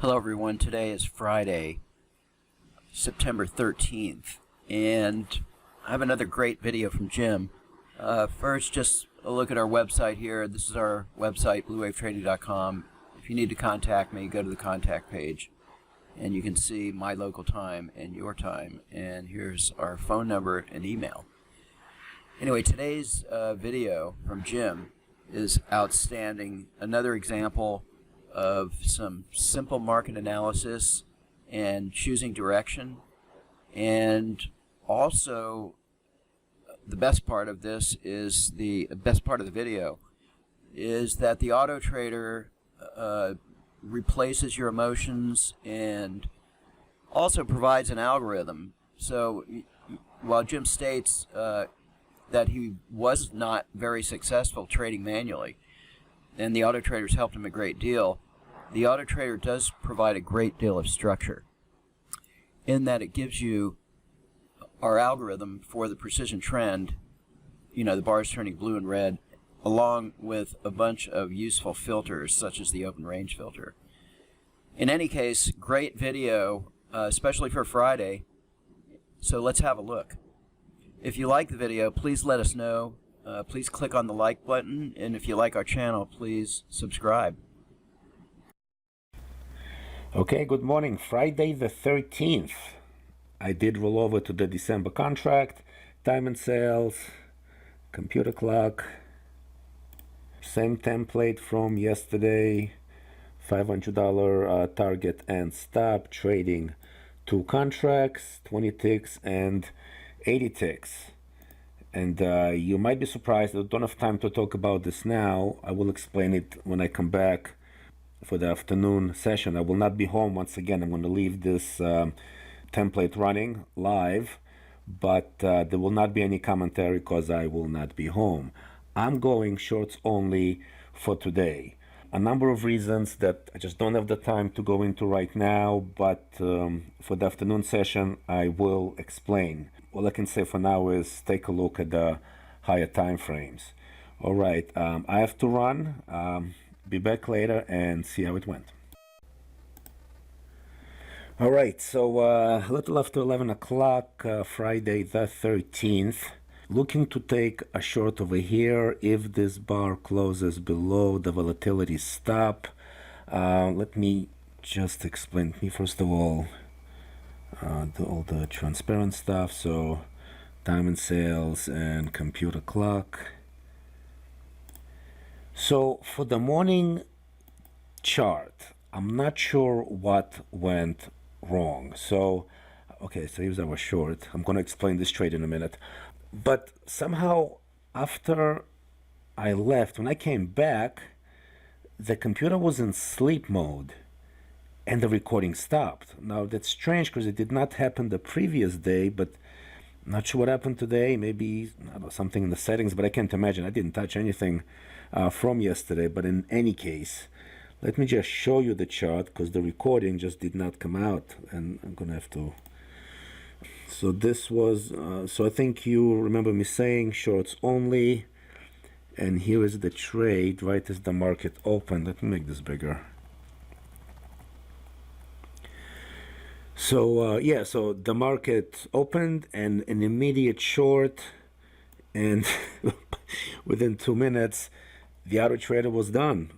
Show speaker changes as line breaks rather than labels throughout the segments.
Hello everyone, today is Friday, September 13th, and I have another great video from Jim. First, just a look at our website here. This is our website, bluewavetrading.com. If you need to contact me, go to the contact page, and you can see my local time and your time, and here's our phone number and email. Anyway, today's video from Jim is outstanding. Another example of some simple market analysis and choosing direction, and also the best part of this is the best part of the video is that the Autotrader replaces your emotions and also provides an algorithm. So while Jim states that he was not very successful trading manually, and the Autotrader's helped him a great deal, the Autotrader does provide a great deal of structure in that it gives you our algorithm for the precision trend, you know, the bars turning blue and red, along with a bunch of useful filters such as the open range filter. In any case, great video, especially for Friday, so let's have a look. If you like the video, please let us know. Please click on the like button, and if you like our channel, please subscribe.
Okay, good morning. Friday the 13th. I did roll over to the December contract, diamond sales, computer clock, same template from yesterday, $500 target and stop, trading 2 contracts, 20 ticks and 80 ticks. And you might be surprised, I don't have time to talk about this now. I will explain it when I come back for the afternoon session. I will not be home once again. I'm going to leave this template running live, but there will not be any commentary because I will not be home. I'm going shorts only for today. A number of reasons that I just don't have the time to go into right now, but for the afternoon session I will explain. All I can say for now is take a look at the higher time frames. All right, I have to run. Be back later and see how it went. All right, so a little after 11 o'clock, Friday the 13th. Looking to take a short over here if this bar closes below the volatility stop. Let me just explain. First of all, all the transparent stuff. So diamond sales and computer clock. So for the morning chart, I'm not sure what went wrong. So okay, so here's our short. I'm going to explain this trade in a minute. But somehow after I left, when I came back, the computer was in sleep mode and the recording stopped. Now that's strange because it did not happen the previous day, but I'm not sure what happened today. Maybe I don't know, something in the settings, but I can't imagine. I didn't touch anything from yesterday. But in any case, let me just show you the chart because the recording just did not come out, and I'm gonna have to. So this was, so I think you remember me saying shorts only, and here is the trade right as the market opened. Let me make this bigger. So yeah, so the market opened and an immediate short, and within 2 minutes the Autotrader was done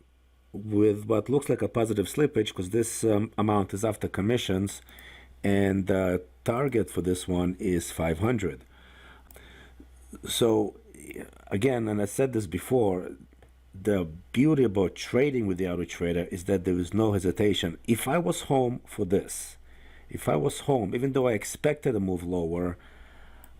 with what looks like a positive slippage because this amount is after commissions, and the target for this one is 500. So again, and I said this before, the beauty about trading with the Autotrader is that there is no hesitation. If I was home for this, if I was home, even though I expected a move lower,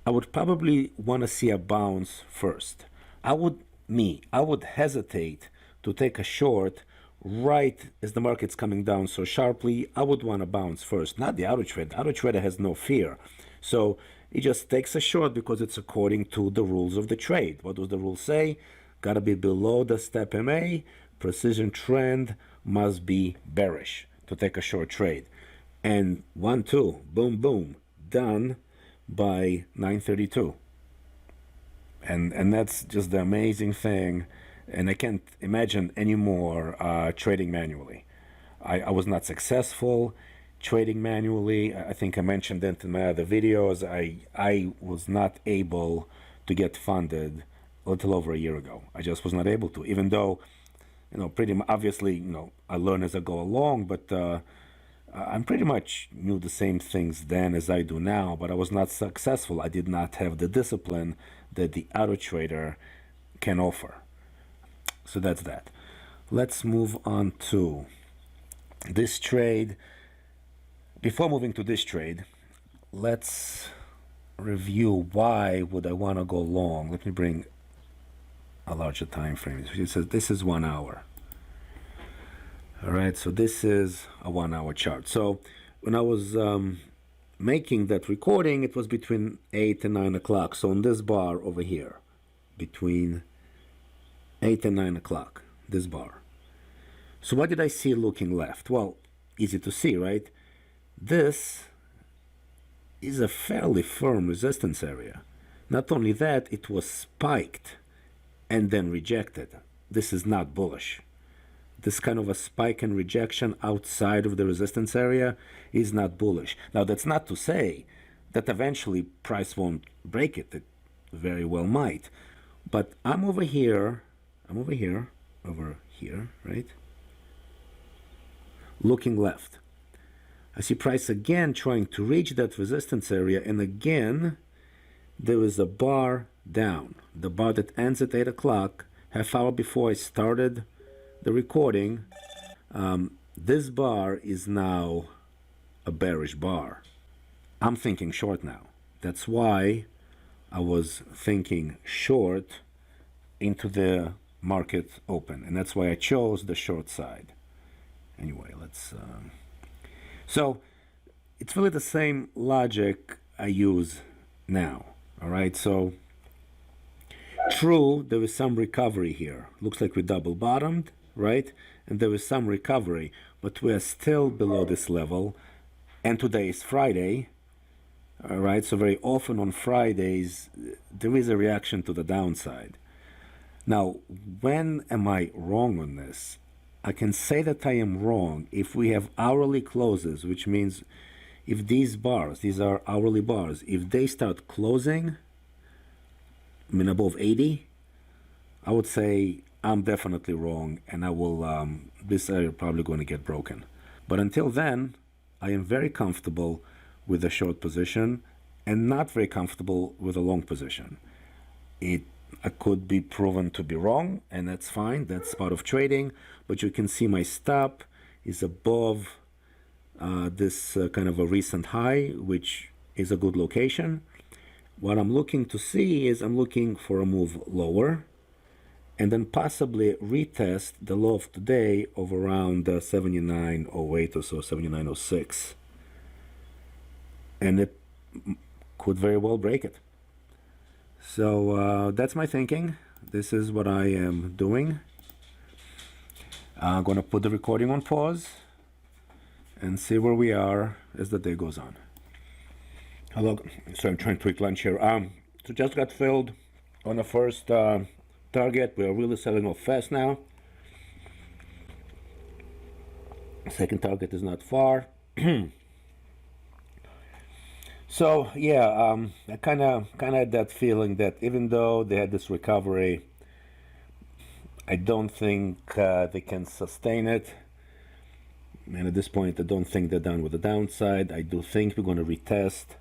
I would probably want to see a bounce first. I would hesitate to take a short right as the market's coming down so sharply. I would want to bounce first, not the Autotrader. The Autotrader has no fear. So he just takes a short because it's according to the rules of the trade. What does the rule say? Got to be below the step MA. Precision trend must be bearish to take a short trade. And 1, 2, boom, boom, done by 9:32. And that's just the amazing thing. And I can't imagine any more trading manually. I was not successful trading manually. I think I mentioned that in my other videos. I was not able to get funded a little over a year ago. I just was not able to, even though, pretty obviously, I learn as I go along, but I'm pretty much knew the same things then as I do now, but I was not successful. I did not have the discipline that the Autotrader can offer. So that's that. Let's move on to this trade. Before moving to this trade, let's review why would I want to go long. Let me bring a larger time frame. It says this is 1 hour. All right, so this is a 1 hour chart. So when I was making that recording, it was between 8 and 9 o'clock. So on this bar over here, between 8 and 9 o'clock, this bar. So what did I see looking left? Well, easy to see, right? This is a fairly firm resistance area. Not only that, it was spiked and then rejected. This is not bullish. This kind of a spike and rejection outside of the resistance area is not bullish. Now, that's not to say that eventually price won't break it. It very well might. But I'm over here, right? Looking left. I see price again trying to reach that resistance area, and again, there is a bar down. The bar that ends at 8 o'clock, half hour before I started the recording. This bar is now a bearish bar. I'm thinking short now. That's why I was thinking short into the market open, and that's why I chose the short side. Anyway, let's so it's really the same logic I use now. All right, so true, there is some recovery here. Looks like we double bottomed, right? And there is some recovery, but we are still below this level. And today is Friday, all right? So very often on Fridays, there is a reaction to the downside. Now, when am I wrong on this? I can say that I am wrong if we have hourly closes, which means if these bars, these are hourly bars, if they start closing, above 80, I would say I'm definitely wrong, and I will, this area probably going to get broken. But until then, I am very comfortable with a short position and not very comfortable with a long position. I could be proven to be wrong, and that's fine. That's part of trading. But you can see my stop is above this kind of a recent high, which is a good location. What I'm looking to see is I'm looking for a move lower and then possibly retest the low of today of around 79.08 or so, 79.06. And it could very well break it. So that's my thinking. This is what I am doing. I'm going to put the recording on pause and see where we are as the day goes on. Hello. So I'm trying to eat lunch here. So just got filled on the first target. We are really selling off fast now. Second target is not far. So yeah, I kind of had that feeling that even though they had this recovery, I don't think they can sustain it. And at this point, I don't think they're done with the downside. I do think we're going to retest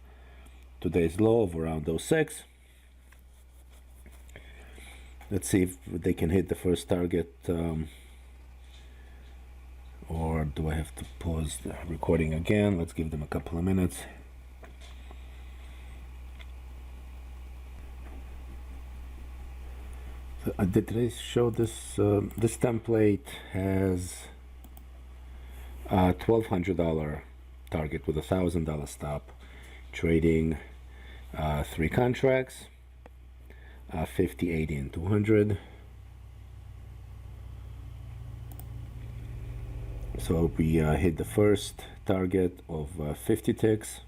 today's low of around 06. Let's see if they can hit the first target, or do I have to pause the recording again? Let's give them a couple of minutes. Did I show this? This template has a $1,200 target with a $1,000 stop, trading 3 contracts, 50, 80, and 200. So we hit the first target of 50 ticks.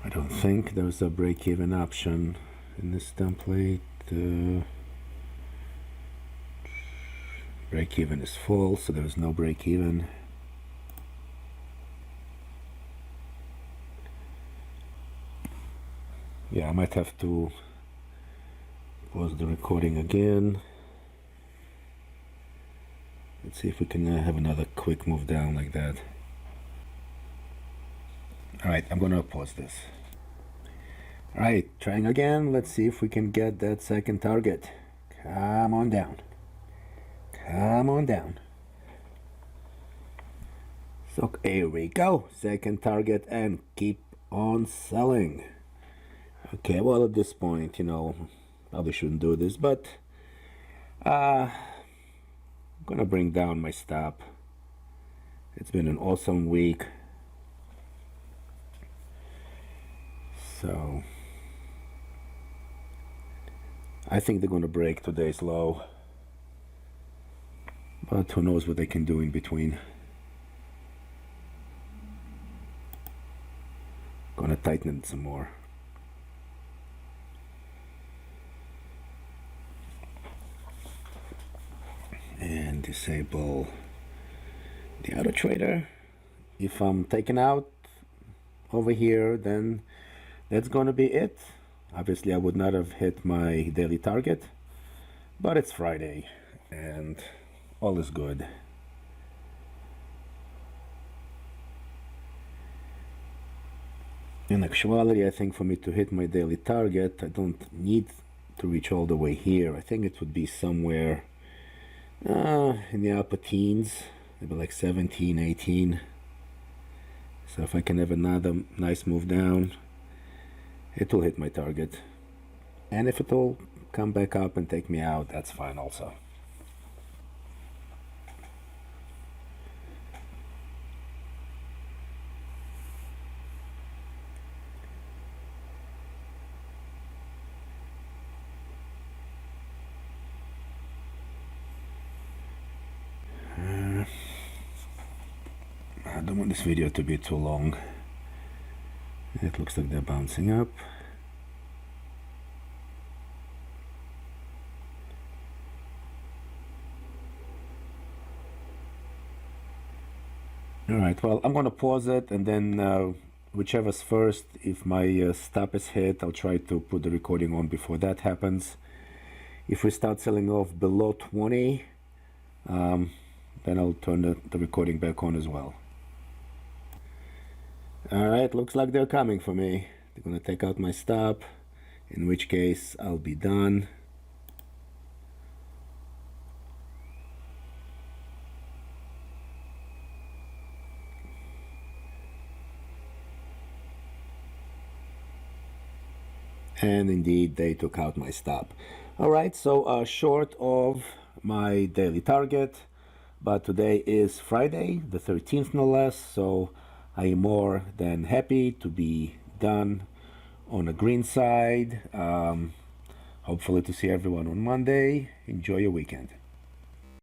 I don't think there's a break-even option in this template. Break even is full, so there is no break even. Yeah, I might have to pause the recording again. Let's see if we can have another quick move down like that. Alright, I'm gonna pause this. Alright, trying again. Let's see if we can get that second target. Come on down. Come on down. So here we go. Second target and keep on selling. Okay, well at this point, you know, probably shouldn't do this, but I'm gonna bring down my stop. It's been an awesome week. So I think they're gonna break today's low, but who knows what they can do in between. Gonna tighten it some more. And disable the Autotrader. If I'm taken out over here, then that's gonna be it. Obviously I would not have hit my daily target, but it's Friday and all is good. In actuality, I think for me to hit my daily target, I don't need to reach all the way here. I think it would be somewhere in the upper teens, maybe like 17, 18. So if I can have another nice move down, it will hit my target. And if it will come back up and take me out, that's fine also. I don't want this video to be too long. It looks like they're bouncing up. Alright, well, I'm gonna pause it and then whichever's first, if my stop is hit, I'll try to put the recording on before that happens. If we start selling off below 20, then I'll turn the recording back on as well. Alright, looks like they're coming for me. They're gonna take out my stop, in which case I'll be done. And indeed they took out my stop. Alright, so short of my daily target, but today is Friday the 13th no less, so I am more than happy to be done on a green side. Hopefully to see everyone on Monday. Enjoy your weekend.